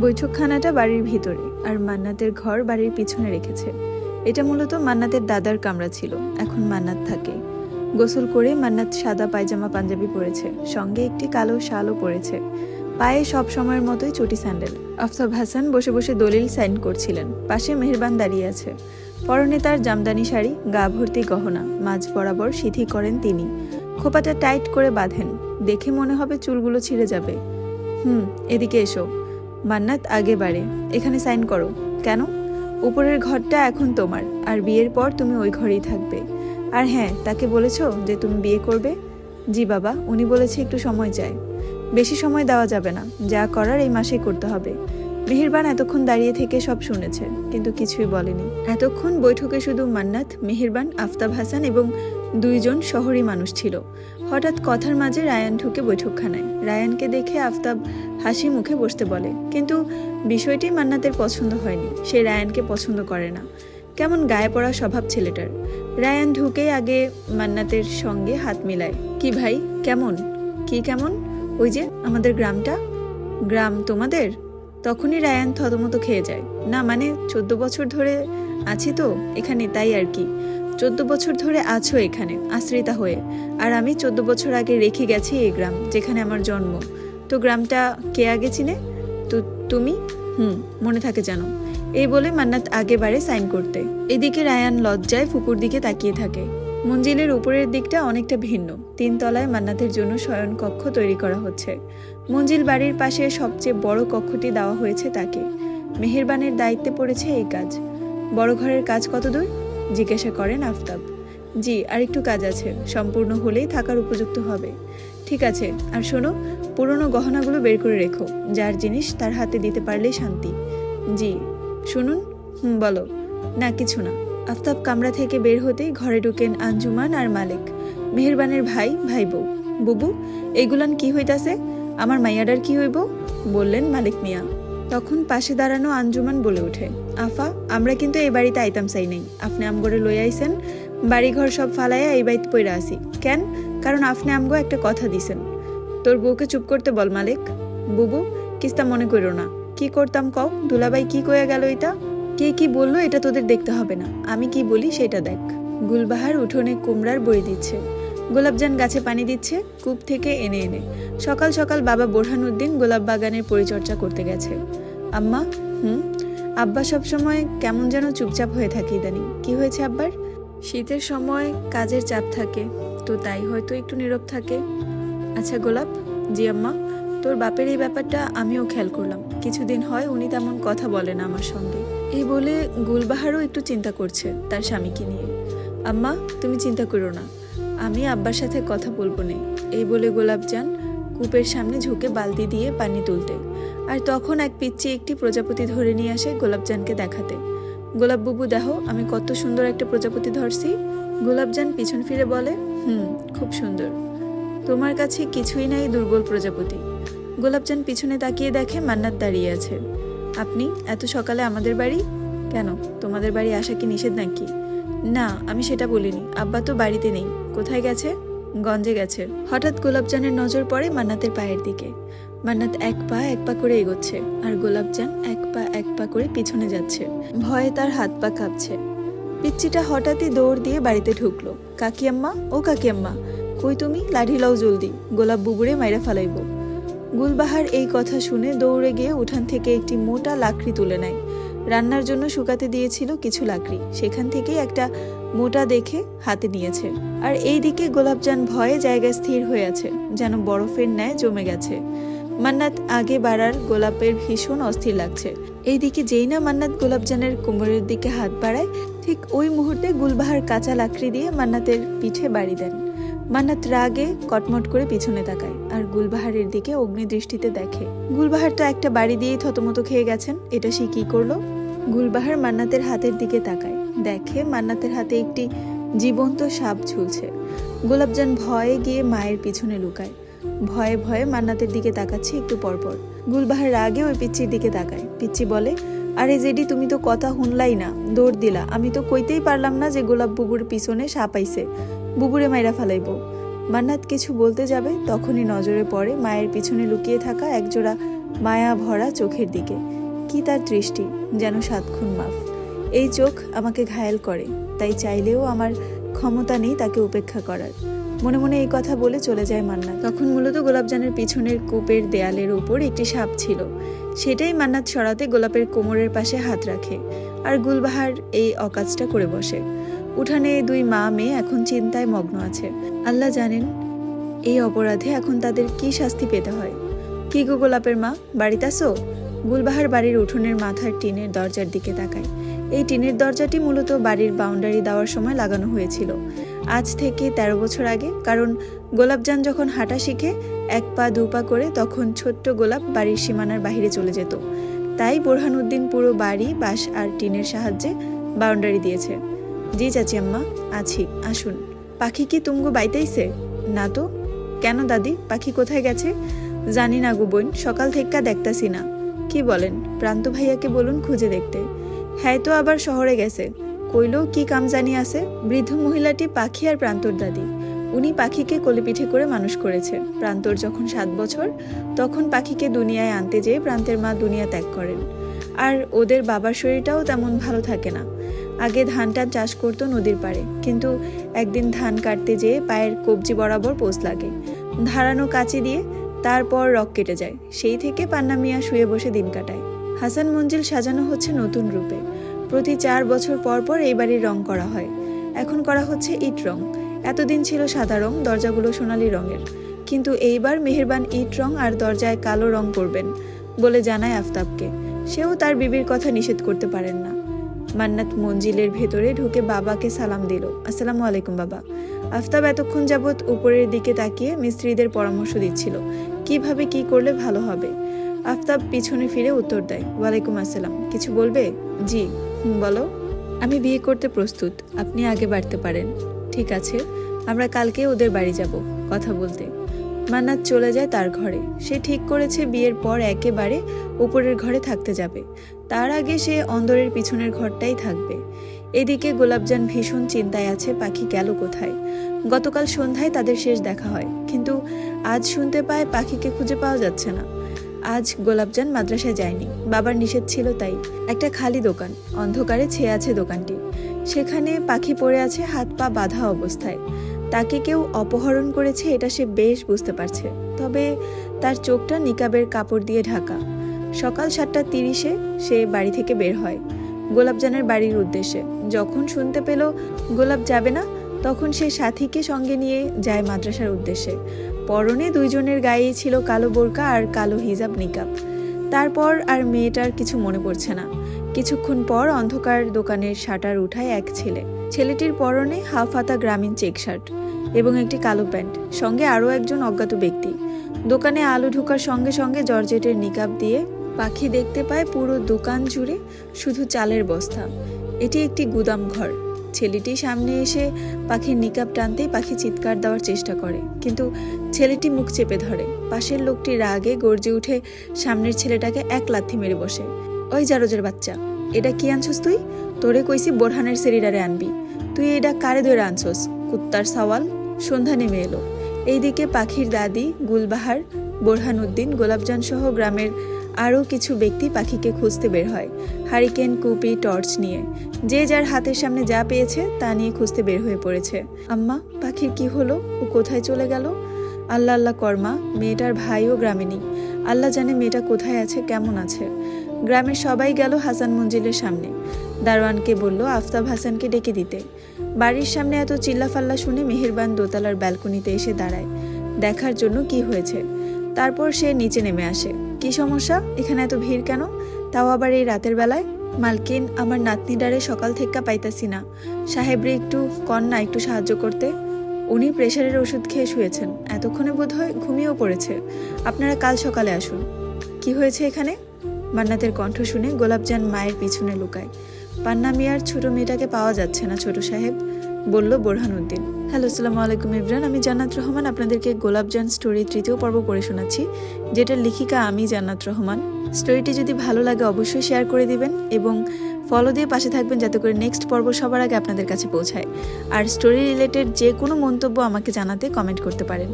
বৈঠকখানাটা বাড়ির ভিতরে, আর মান্নাতের ঘর বাড়ির পিছনে রেখেছে। এটা মূলত মান্নাতের দাদার কামরা ছিল, এখন মান্নাত থাকে। গোসল করে মান্নাত সাদা পায়জামা পাঞ্জাবি পরেছে, সঙ্গে একটি কালো শালও পরেছে। পায়ে সব সময়ের মতোই চটি স্যান্ডেল। আফতাব হাসান বসে বসে দলিল সাইন করছিলেন, পাশে মেহেরবান দাঁড়িয়ে আছে। পরনে তার জামদানি শাড়ি, গা ভর্তি গহনা, মাঝ বরাবর সিথি করেন তিনি। খোপাটা টাইট করে বাঁধেন, দেখে মনে হবে চুলগুলো ছিঁড়ে যাবে। এদিকে এসো। মান্নাত আগে বাড়ে, এখানে সাইন করো। কেন? উপরের ঘরটা এখন তোমার, আর বিয়ের পর তুমি ওই ঘরেই থাকবে। আর হ্যাঁ, তাকে বলেছো যে তুমি বিয়ে করবে? জি বাবা, উনি বলেছে একটু সময় চায়। বেশি সময় দেওয়া যাবে না, যা করার এই মাসেই করতে হবে। মেহেরবান এতক্ষণ দাঁড়িয়ে থেকে সব শুনেছে, কিন্তু কিছুই বলেনি। এতক্ষণ বৈঠকে শুধু মান্নাত, মেহেরবান, আফতাব হাসান এবং দুইজন শহরী মানুষ ছিল। হঠাৎ কথার মাঝে রায়ান ঢুকে বৈঠকখানায়। রায়ানকে দেখে আফতাব হাসি মুখে বসতে বলে, কিন্তু বিষয়টি মান্নাতের পছন্দ হয়নি। সে রায়ানকে পছন্দ করে না, কেমন গায়ে পড়া স্বভাব ছেলেটার। রায়ান ঢুকেই আগে মান্নাতের সঙ্গে হাত মিলায়। কি ভাই, কেমন? কি কেমন? ওই যে আমাদের গ্রামটা। গ্রাম তোমাদের? তখনই রায়ান থতমত খেয়ে যায়। না মানে 14 বছর ধরে আছি তো এখানে, তাই আর কি। 14 বছর ধরে আছো এখানে আশ্রিতা হয়ে, আর আমি 14 বছর আগে রেখে গেছি এই গ্রাম, যেখানে আমার জন্ম। তো গ্রামটা কে আগে চিনে? তো তুমি? মনে থাকে জানো। এই বলে মান্নাত আগে বাড়ে সাইন করতে। এদিকে রায়ান লজ্জায় ফুপুর দিকে তাকিয়ে থাকে। মঞ্জিলের উপরের দিকটা অনেকটা ভিন্ন। 3 তলায় মান্নাতের জন্য শয়ন কক্ষ তৈরি করা হচ্ছে। মঞ্জিল বাড়ির পাশে সবচেয়ে বড় কক্ষটি দেওয়া হয়েছে তাকে। মেহেরবানের দায়িত্বে পড়েছে এই কাজ। বড় ঘরের কাজ কত দূর? জিজ্ঞাসা করেন আফতাব। জি, আর একটু কাজ আছে, সম্পূর্ণ হলেই থাকার উপযুক্ত হবে। ঠিক আছে, আর শোনো, পুরনো গহনাগুলো বের করে রেখো। যার জিনিস তার হাতে দিতে পারলেই শান্তি। জি। শুনুন। বলো। না কিছু না। আফতাব কামরা থেকে বের হতেই ঘরে ঢুকেন আঞ্জুমান আর মালিক, মেহেরবানের ভাই, ভাইবো। বুবু, এইগুলান কি হইতাছে? আমার মাইয়াডার কি হইব? বললেন মালিক মিয়া। তখন পাশে দাঁড়ানো আঞ্জুমান বলে ওঠে, আফা, আমরা কিন্তু এই বাড়িতে আইতাম চাই নাই। আপনি আমগরে লই আইছেন, বাড়িঘর সব ফালাইয়া এই বাড়িতে পইরা আসি কেন? কারণ আপনি আমগো একটা কথা দিছেন। তোর বউকে চুপ করতে বল মালিক। বুবু, কিস্তা মনে করো না। কি করতাম কও? দুলাভাই কি কইয়া গেল? এটা কে কি বললো এটা তোদের দেখতে হবে না, আমি কি বলি সেটা দেখ। গুলবাহার উঠোনে কুমড়ার বড়ি দিচ্ছে, গোলাপজান গাছে পানি দিচ্ছে কূপ থেকে এনে এনে। সকাল সকাল বাবা বোরহানুদ্দিন গোলাপ বাগানের পরিচর্যা করতে গেছে। আম্মা? আব্বা সবসময় কেমন যেন চুপচাপ হয়ে থাকে ইদানিং। কি হয়েছে আব্বার? শীতের সময় কাজের চাপ থাকে, তো তাই হয়তো একটু নীরব থাকে। আচ্ছা গোলাপ। জি আম্মা। তোর বাপের এই ব্যাপারটা আমিও খেয়াল করলাম, কিছুদিন হয় উনি তেমন কথা বলে না আমার সঙ্গে। এই বলে গুলবাহারও একটু চিন্তা করছে তার স্বামীকে নিয়ে। আম্মা, তুমি চিন্তা করো না, আমি আব্বার সাথে কথা বলবো না। এই বলে গোলাপজান কূপের সামনে ঝুঁকে বালতি দিয়ে পানি তুলতে, আর তখন এক পিচ্চি একটি প্রজাপতি ধরে নিয়ে আসে গোলাপজানকে দেখাতে। গোলাপ বুবু, দেখো আমি কত সুন্দর একটা প্রজাপতি ধরছি। গোলাপজান পিছন ফিরে বলে, খুব সুন্দর। তোমার কাছে কিছুই নাই দুর্বল প্রজাপতি। গোলাপজান পিছনে তাকিয়ে দেখে মান্নাত দাঁড়িয়ে আছে। আপনি এত সকালে আমাদের বাড়ি? কেন, তোমাদের বাড়ি আসা কি নিষেধ নাকি? না, আমি সেটা বলিনি। আব্বা তো বাড়িতে নেই। কোথায় গেছে? গঞ্জে গেছে। হঠাৎ গোলাপজানের নজর পড়ে মান্নাতের পায়ের দিকে। মান্নাত এক পা করে এগোচ্ছে, আর গোলাপজান এক পা করে পিছনে যাচ্ছে। ভয়ে তার হাত পা কাঁপছে। পিচ্চিটা হঠাৎই দৌড় দিয়ে বাড়িতে ঢুকলো। কাকিয়াম্মা, ও কাকিয়াম্মা, কই তুমি? লাঠি লও জলদি, গোলাপ বুবুরে মাইরা ফালাইব। গুলবাহার এই কথা শুনে দৌড়ে গিয়ে উঠান থেকে একটি মোটা লাকড়ি তুলে নেয়। রান্নার জন্য শুকাতে দিয়েছিল কিছু লাকড়ি, সেখান থেকেই একটা মোটা দেখে হাতে নিয়েছে। আর এই দিকে গোলাপজান ভয়ে জায়গায় স্থির হয়ে আছে, যেন বরফের ন্যায় জমে গেছে। মান্নাত আগে বাড়ার গোলাপের ভীষণ অস্থির লাগছে। এইদিকে যেই না মান্নাত গোলাপজানের কোমরের দিকে হাত বাড়ায়, ঠিক ওই মুহূর্তে গুলবাহার কাঁচা লাকড়ি দিয়ে মান্নাতের পিঠে বাড়ি দেন। মান্নাত রাগে কটমট করে পিছনে তাকায়, আর গুলবাহারের দিকে অগ্নিদৃষ্টিতে দেখে। গুলবাহার তো একটা বাড়ি দিয়েই থতমত খেয়ে গেছেন, এটা সে কি করলো? গুলবাহার মান্নাতের হাতের দিকে তাকায়, দেখে মান্নাতের হাতে একটি জীবন্ত সাপ ঝুলছে। গোলাপজান ভয়ে গিয়ে মায়ের পিছনে লুকায়। ভয়ে ভয়ে মান্নাতের দিকে তাকাচ্ছে একটু পরপর। গুলবাহার রাগে ওই পিচ্চির দিকে তাকায়। পিচ্চি বলে, আরে জেডি, তুমি তো কথা শুনলাই না, দৌড় দিলা। আমি তো কইতেই পারলাম না যে গোলাপ বুবুর পিছনে সাপ আইছে, বুবুরে মাইরা ফালাইব। মান্নাত কিছু বলতে যাবে, তখনই নজরে পড়ে মায়ের পিছনে লুকিয়ে থাকা একজোড়া মায়া ভরা চোখের দিকে। কি তার দৃষ্টি, যেন 7 খুন মাফ। এই চোখ আমাকে ঘায়েল করে, তাই চাইলেও আমার ক্ষমতা নেই তাকে উপেক্ষা করার। মনে মনে এই কথা বলে চলে যায় মান্নাত। তখন মূলত গোলাপজানের পিছনের কূপের দেয়ালের উপর একটি সাপ ছিল। সেটাই মান্নাত সরাতে গোলাপের কোমরের পাশে হাত রাখে, আর গুলবাহার এই অকাজটা করে বসে। উঠানে 2 মা মেয়ে এখন চিন্তায় মগ্ন আছে। আল্লাহ জানেন এই অপরাধে এখন তাদের কি শাস্তি পেতে হয়। কি গো গোলাপের মা, বাড়িতে আসো? গুলবাহার বাড়ির উঠোনের মাথার টিনের দরজার দিকে তাকায়। এই টিনের দরজাটি মূলত বাড়ির বাউন্ডারি দেওয়ার সময় লাগানো হয়েছিল, আজ থেকে 13 বছর আগে। কারণ গোলাপজান যখন হাঁটা শিখে 1 পা 2 পা করে, তখন ছোট্ট গোলাপ বাড়ির সীমানার বাইরে চলে যেত। তাই বোরহানউদ্দিন পুরো বাড়ি বাঁশ আর টিনের সাহায্যে বাউন্ডারি দিয়েছে। জি চাচি আম্মা, আছি, আসুন। পাখি কি তুমগো বাইতেইছে? না তো। কেন দাদি, পাখি কোথায় গেছে? জানি না গো বোন, সকাল থেকে দেখতাছি না। কি বলেন? প্রান্ত ভাইয়াকে বলুন খুঁজে দেখতে। হ্যাঁ তো আবার শহরে গেছে, কইলো কি কাম জানি আছে। বৃদ্ধ মহিলাটি পাখি আর প্রান্তর দাদি। উনি পাখিকে কোলেপিঠে করে মানুষ করেছে। প্রান্তর যখন 7 বছর, তখন পাখিকে দুনিয়ায় আনতে যেয়ে প্রান্তের মা দুনিয়া ত্যাগ করেন। আর ওদের বাবার শরীরটাও তেমন ভালো থাকে না। আগে ধান টান চাষ করতো নদীর পাড়ে, কিন্তু একদিন ধান কাটতে যেয়ে পায়ের কবজি বরাবর পোষ লাগে ধারানো কাঁচি দিয়ে, তারপর রক কেটে যায়। সেই থেকে পান্না মিয়া শুয়ে বসে দিন কাটায়। হাসান মঞ্জিল সাজানো হচ্ছে নতুন রূপে। প্রতি 4 বছর পর পর এই বাড়ির রং করা হয়। এখন করা হচ্ছে ইট রং। এতদিন ছিল সাদা রং, দরজাগুলো সোনালী রঙের, কিন্তু এইবার মেহেরবান ইট রং আর দরজায় কালো রং করবেন বলে জানায় আফতাবকে। সেও তার বিবির কথা নিষেধ করতে পারেন না। মান্নাত মঞ্জিলের ভেতরে ঢুকে বাবাকে সালাম দিল। আসসালামু আলাইকুম বাবা। আফতাব এতক্ষণ যাবৎ উপরের দিকে তাকিয়ে মিস্ত্রিদের পরামর্শ দিচ্ছিল কিভাবে কি করলে ভালো হবে। আফতাব পিছনে ফিরে উত্তর দেয়, ওয়ালাইকুম আসসালাম। কিছু বলবে? জি। বলো। আমি বিয়ে করতে প্রস্তুত, আপনি আগে বাড়তে পারেন। ঠিক আছে, আমরা কালকে ওদের বাড়ি যাব কথা বলতে। মান্নাত চলে যায় তার ঘরে। সে ঠিক করেছে বিয়ের পর একেবারে উপরের ঘরে থাকতে যাবে। তার আগে সে অন্দরের পিছনের ঘরটাই থাকবে। এদিকে গোলাপজান ভীষণ চিন্তায় আছে, পাখি গেল কোথায়। গতকাল সন্ধ্যায় তাদের শেষ দেখা হয়, কিন্তু আজ শুনতে পায় পাখিকে খুঁজে পাওয়া যাচ্ছে না। আজ গোলাপজান মাদ্রাসায় যায়নি, বাবার নিষেধ ছিল তাই। একটা খালি দোকান, অন্ধকারে ছেয়ে আছে দোকানটি। সেখানে পাখি পড়ে আছে হাত পা বাঁধা অবস্থায়। তাকে কেউ অপহরণ করেছে এটা সে বেশ বুঝতে পারছে, তবে তার চোখটা নিকাবের কাপড় দিয়ে ঢাকা। সকাল 7:30 সে বাড়ি থেকে বের হয় গোলাপজানের বাড়ির উদ্দেশ্যে। যখন শুনতে পেল গোলাপ যাবে না, তখন সে সাথীকে সঙ্গে নিয়ে যায় মাদ্রাসার উদ্দেশ্যে। পরনে 2 জনের গায়েই ছিল কালো বোরকা আর কালো হিজাব নিকাব। তারপর আর মেয়েটার কিছু মনে পড়ছে না। কিছুক্ষণ পর অন্ধকার দোকানের শাটার উঠায় এক ছেলে। ছেলেটির পরনে হাফ হাতা গ্রামীণ চেক শার্ট এবং একটি কালো প্যান্ট, সঙ্গে আরও একজন অজ্ঞাত ব্যক্তি। দোকানে আলো ঢোকার সঙ্গে সঙ্গে জর্জেটের নিকাব দিয়ে পাখি দেখতে পায় পুরো দোকান জুড়ে শুধু চালের বস্তা। এটি একটি গুদাম ঘর। ছেলেটি সামনে এসে পাখির নিকাব টানতেই পাখি চিৎকার দেওয়ার চেষ্টা করে, কিন্তু ছেলেটি মুখ চেপে ধরে। পাশের লোকটি রাগে গর্জে উঠে সামনের ছেলেটাকে এক লাথি মেরে বসে। ওই জারজের বাচ্চা, এটা কি আনছস তুই? তোরে কইছি বোরহানের সেরিডারে আনবি, তুই এটা কারে ধরে আনছস? কুত্তার সওয়াল। সন্ধ্যা নেমে এলো। এইদিকে পাখির দাদি, গুলবাহার, বোরহানউদ্দিন, গোলাপজান সহ গ্রামের আরও কিছু ব্যক্তি পাখিকে খুঁজতে বের হয় হারিকেন, কুপি, টর্চ নিয়ে। যে যার হাতের সামনে যা পেয়েছে তা নিয়ে খুঁজতে বের হয়ে পড়েছে। আম্মা, পাখির কি হলো? ও কোথায় চলে গেল? আল্লাহ আল্লাহ কর্মা, মেয়েটার ভাইও গ্রামে নেই। আল্লাহ জানে মেয়েটা কোথায় আছে, কেমন আছে। গ্রামের সবাই গেল হাসান মঞ্জিলের সামনে। দারোয়ানকে বলল আফতাব হাসানকে ডেকে দিতে। বাড়ির সামনে এত চিল্লাফাল্লা শুনে মেহেরবান দোতলার ব্যালকনিতে এসে দাঁড়ায় দেখার জন্য কি হয়েছে। তারপর সে নিচে নেমে আসে। কি সমস্যা? এখানে এত ভিড় কেন, তাও আবার এই রাতের বেলায়? মালকিন, আমার নাতনিডারে সকাল থেকে পাইতাছি না। সাহেবরে একটু কন্যা একটু সাহায্য করতে। উনি প্রেশারের ওষুধ খেয়ে শুয়েছেন, এতক্ষণে বোধহয় ঘুমিয়েও পড়েছে। আপনারা কাল সকালে আসুন। কি হয়েছে এখানে? মান্নাতের কণ্ঠ শুনে গোলাপজান মায়ের পিছনে লুকায়। পান্না মিয়ার ছোট মেয়েটাকে পাওয়া যাচ্ছে না ছোট সাহেব, বলল বোরহানউদ্দিন। হ্যালো, আসসালামু আলাইকুম ইমরান, আমি জান্নাত রহমান আপনাদেরকে গোলাপজান স্টোরি 3য় পর্ব পড়ে শোনাচ্ছি, যেটার লেখিকা আমি জান্নাত রহমান। স্টোরিটি যদি ভালো লাগে অবশ্যই শেয়ার করে দিবেন এবং ফলো দিয়ে পাশে থাকবেন, যাতে করে নেক্সট পর্ব সবার আগে আপনাদের কাছে পৌঁছায়। আর স্টোরি রিলেটেড যে কোনো মন্তব্য আমাকে জানাতে কমেন্ট করতে পারেন।